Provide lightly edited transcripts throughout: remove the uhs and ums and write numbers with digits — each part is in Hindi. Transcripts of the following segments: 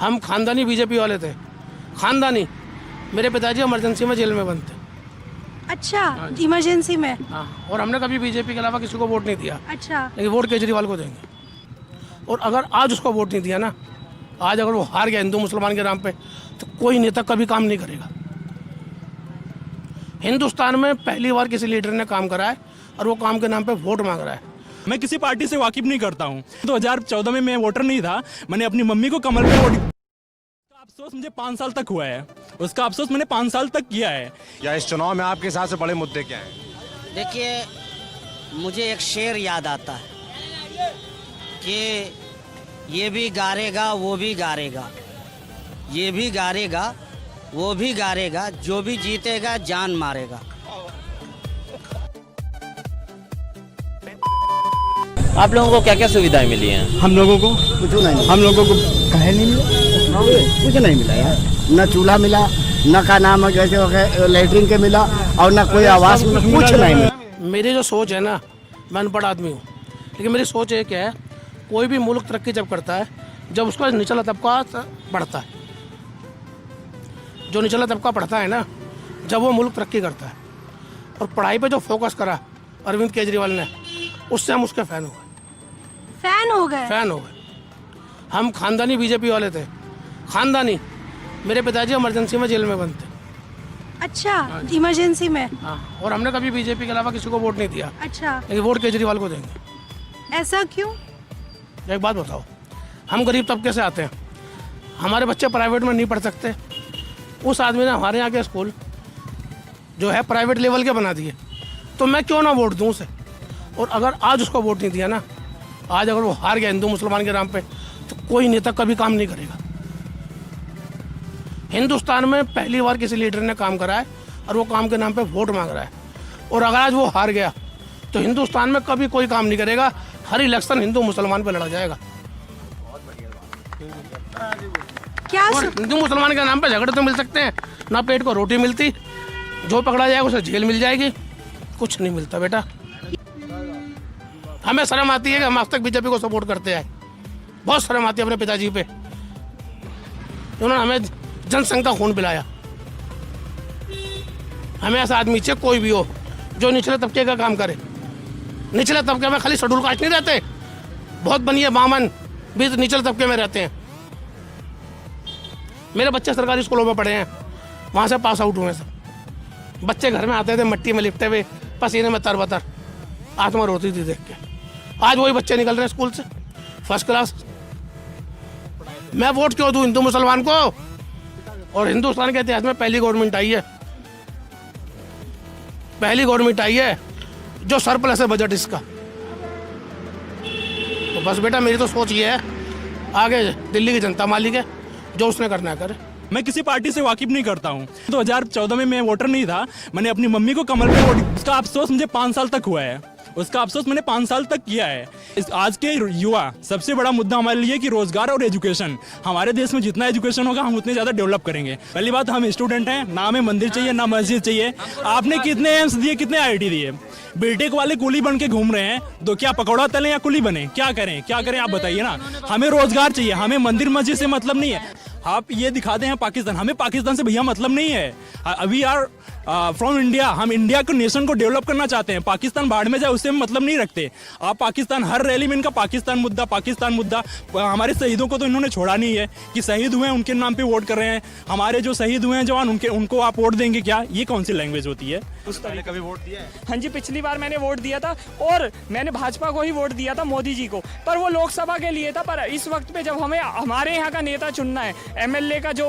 हम खानदानी बीजेपी वाले थे, खानदानी। मेरे पिताजी इमरजेंसी में जेल में बंद थे। अच्छा, इमरजेंसी में। हाँ, और हमने कभी बीजेपी के अलावा किसी को वोट नहीं दिया। अच्छा, लेकिन वोट केजरीवाल को देंगे। और अगर आज उसको वोट नहीं दिया ना, आज अगर वो हार गया हिंदू मुसलमान के नाम पे, तो कोई नेता कभी काम नहीं करेगा। हिंदुस्तान में पहली बार किसी लीडर ने काम करा है और वो काम के नाम पे वोट मांग रहा है। मैं किसी पार्टी से वाकिफ नहीं करता हूँ। 2014 में मैं वोटर नहीं था। मैंने अपनी मम्मी को कमल पे वोट, उसका अफसोस मुझे 5 साल तक हुआ है। उसका अफसोस मैंने 5 साल तक किया है। या इस चुनाव में आपके हिसाब से बड़े मुद्दे क्या हैं? देखिए, मुझे एक शेर याद आता है कि ये भी गारेगा वो भी गारेगा, ये भी गारेगा वो भी गारेगा, जो भी जीतेगा जान मारेगा। आप लोगों को क्या क्या सुविधाएं मिली हैं? हम लोगों को कहे नहीं मिला, कुछ नहीं मिला यार। न चूल्हा मिला, न का नाम है जैसे लेटरिन के मिला, और न कोई आवास में कुछ नहीं मिला। मेरी जो सोच है ना, मैं अनपढ़ आदमी हूँ, लेकिन मेरी सोच एक है, कोई भी मुल्क तरक्की जब करता है जब उसका निचला तबका बढ़ता है। जो निचला तबका बढ़ता है ना, जब वो मुल्क तरक्की करता है। और पढ़ाई पे जो फोकस करा अरविंद केजरीवाल ने, उससे हम उसके फैन हो गए। फैन हो गए। फैन हो गए। हम खानदानी बीजेपी वाले थे, खानदानी। मेरे पिताजी इमरजेंसी में जेल में बंद थे। अच्छा, इमरजेंसी में। हाँ, और हमने कभी बीजेपी के अलावा किसी को वोट नहीं दिया। अच्छा, लेकिन वोट केजरीवाल को देंगे। ऐसा क्यों? एक बात बताओ, हम गरीब तबके से आते हैं, हमारे बच्चे प्राइवेट में नहीं पढ़ सकते। उस आदमी ने हमारे यहाँ के स्कूल जो है प्राइवेट लेवल के बना दिए, तो मैं क्यों ना वोट दूँ उसे। और अगर आज उसको वोट नहीं दिया ना, आज अगर वो हार गया हिंदू मुसलमान के नाम पे, तो कोई नेता कभी काम नहीं करेगा। हिंदुस्तान में पहली बार किसी लीडर ने काम करा है और वो काम के नाम पे वोट मांग रहा है। और अगर आज वो हार गया तो हिंदुस्तान में कभी कोई काम नहीं करेगा। हर इलेक्शन हिंदू मुसलमान पे लड़ा जाएगा। क्या और हिंदू मुसलमान के नाम पे झगड़े तो मिल सकते हैं, ना पेट को रोटी मिलती, जो पकड़ा जाएगा उसे जेल मिल जाएगी, कुछ नहीं मिलता बेटा। हमें शर्म आती है कि हम आज तक बीजेपी को सपोर्ट करते हैं। बहुत शर्म आती है अपने पिताजी पे, उन्होंने हमें जनसंघ का खून पिलाया। हमें ऐसा आदमी चाहिए, कोई भी हो, जो निचले तबके का काम करे। निचले तबके में खाली शेड्यूल कास्ट नहीं रहते, बहुत बनिए बामन भी निचले तबके में रहते हैं। मेरे बच्चे सरकारी स्कूलों में पढ़े हैं, वहाँ से पास आउट हुए सब। बच्चे घर में आते थे मिट्टी में लिपटे हुए, पसीने में तरबतर, आत्मा रोती थी देख के। आज वही बच्चे निकल रहे हैं स्कूल से फर्स्ट क्लास। मैं वोट क्यों दूं हिंदू मुसलमान को? और हिंदुस्तान के इतिहास में पहली गवर्नमेंट आई है, पहली गवर्नमेंट आई है जो सरप्लस है बजट इसका। तो बस बेटा, मेरी तो सोच ये है, आगे दिल्ली की जनता मालिक है, जो उसने करना है करे। मैं किसी पार्टी से वाकिफ नहीं करता हूँ। 2014 में मैं वोटर नहीं था। मैंने अपनी मम्मी को कमल पे वोट, उसका अफसोस मुझे 5 साल तक हुआ है। उसका अफसोस मैंने 5 साल तक किया है। आज के युवा, सबसे बड़ा मुद्दा हमारे लिए कि रोजगार और एजुकेशन। हमारे देश में जितना एजुकेशन होगा हम उतने ज्यादा डेवलप करेंगे। पहली बात, हम स्टूडेंट हैं, ना हमें मंदिर चाहिए ना मस्जिद चाहिए। आपने कितने एम्स दिए, कितने IIT दिए? बीटेक वाले कुली बन के घूम रहे हैं, तो क्या पकौड़ा तलें या कुली बने? क्या करें आप बताइए ना। हमें रोजगार चाहिए, हमें मंदिर मस्जिद से मतलब नहीं है। आप ये दिखाते हैं पाकिस्तान, हमें पाकिस्तान से भैया मतलब नहीं है। अभी यार फ्रॉम इंडिया, हम इंडिया को नेशन को डेवलप करना चाहते हैं। पाकिस्तान बाढ़ में जाए उससे हम मतलब नहीं रखते। आप पाकिस्तान, हर रैली में इनका पाकिस्तान मुद्दा। हमारे शहीदों को तो इन्होंने छोड़ा नहीं है कि शहीद हुए हैं उनके नाम पे वोट कर रहे हैं। हमारे जो शहीद हुए हैं जवान, उनको आप वोट देंगे क्या? ये कौन सी लैंग्वेज होती है? पहले कभी वोट दिया है? हाँ जी, पिछली बार मैंने वोट दिया था और मैंने भाजपा को ही वोट दिया था, मोदी जी को। पर वो लोकसभा के लिए था। पर इस वक्त पे जब हमें हमारे यहाँ का नेता चुनना है, MLA का जो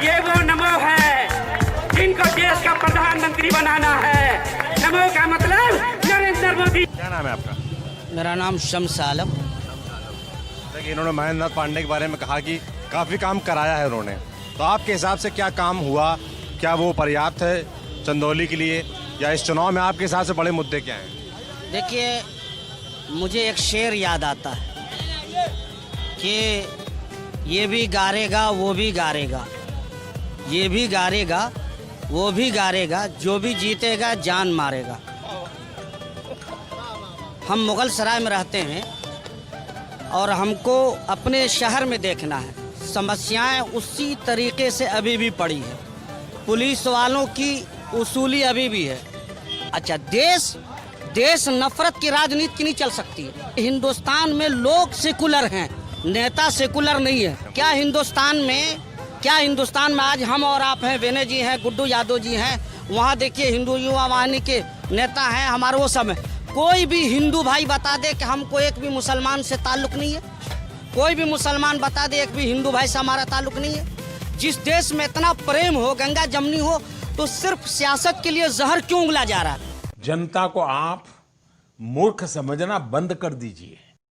ये वो नमो है जिनको देश का प्रधानमंत्री बनाना है। नमो का मतलब नरेंद्र मोदी। क्या नाम है आपका? मेरा नाम शम्स आलम। देखिए, इन्होंने महेंद्र नाथ पांडे के बारे में कहा कि काफ़ी काम कराया है उन्होंने, तो आपके हिसाब से क्या काम हुआ? क्या वो पर्याप्त है चंदौली के लिए, या इस चुनाव में आपके हिसाब से बड़े मुद्दे क्या हैं? देखिए, मुझे एक शेर याद आता है कि ये भी गारेगा वो भी गारेगा, ये भी गारेगा वो भी गारेगा, जो भी जीतेगा जान मारेगा। हम मुगल सराय में रहते हैं और हमको अपने शहर में देखना है, समस्याएं उसी तरीके से अभी भी पड़ी है, पुलिस वालों की उसूली अभी भी है। अच्छा, देश नफरत की राजनीति की नहीं चल सकती है। हिंदुस्तान में लोग सेकुलर हैं, नेता सेकुलर नहीं है। क्या हिंदुस्तान में आज हम और आप हैं, वेने जी हैं, गुड्डू यादव जी हैं, वहाँ देखिए हिंदू युवा वाहिनी के नेता हैं, हमारे वो सब हैं। कोई भी हिंदू भाई बता दे कि हमको एक भी मुसलमान से ताल्लुक नहीं है। कोई भी मुसलमान बता दे एक भी हिंदू भाई से हमारा ताल्लुक नहीं है। जिस देश में इतना प्रेम हो, गंगा जमनी हो, तो सिर्फ सियासत के लिए जहर क्यों उगला जा रहा है? जनता को आप मूर्ख समझना बंद कर दीजिए।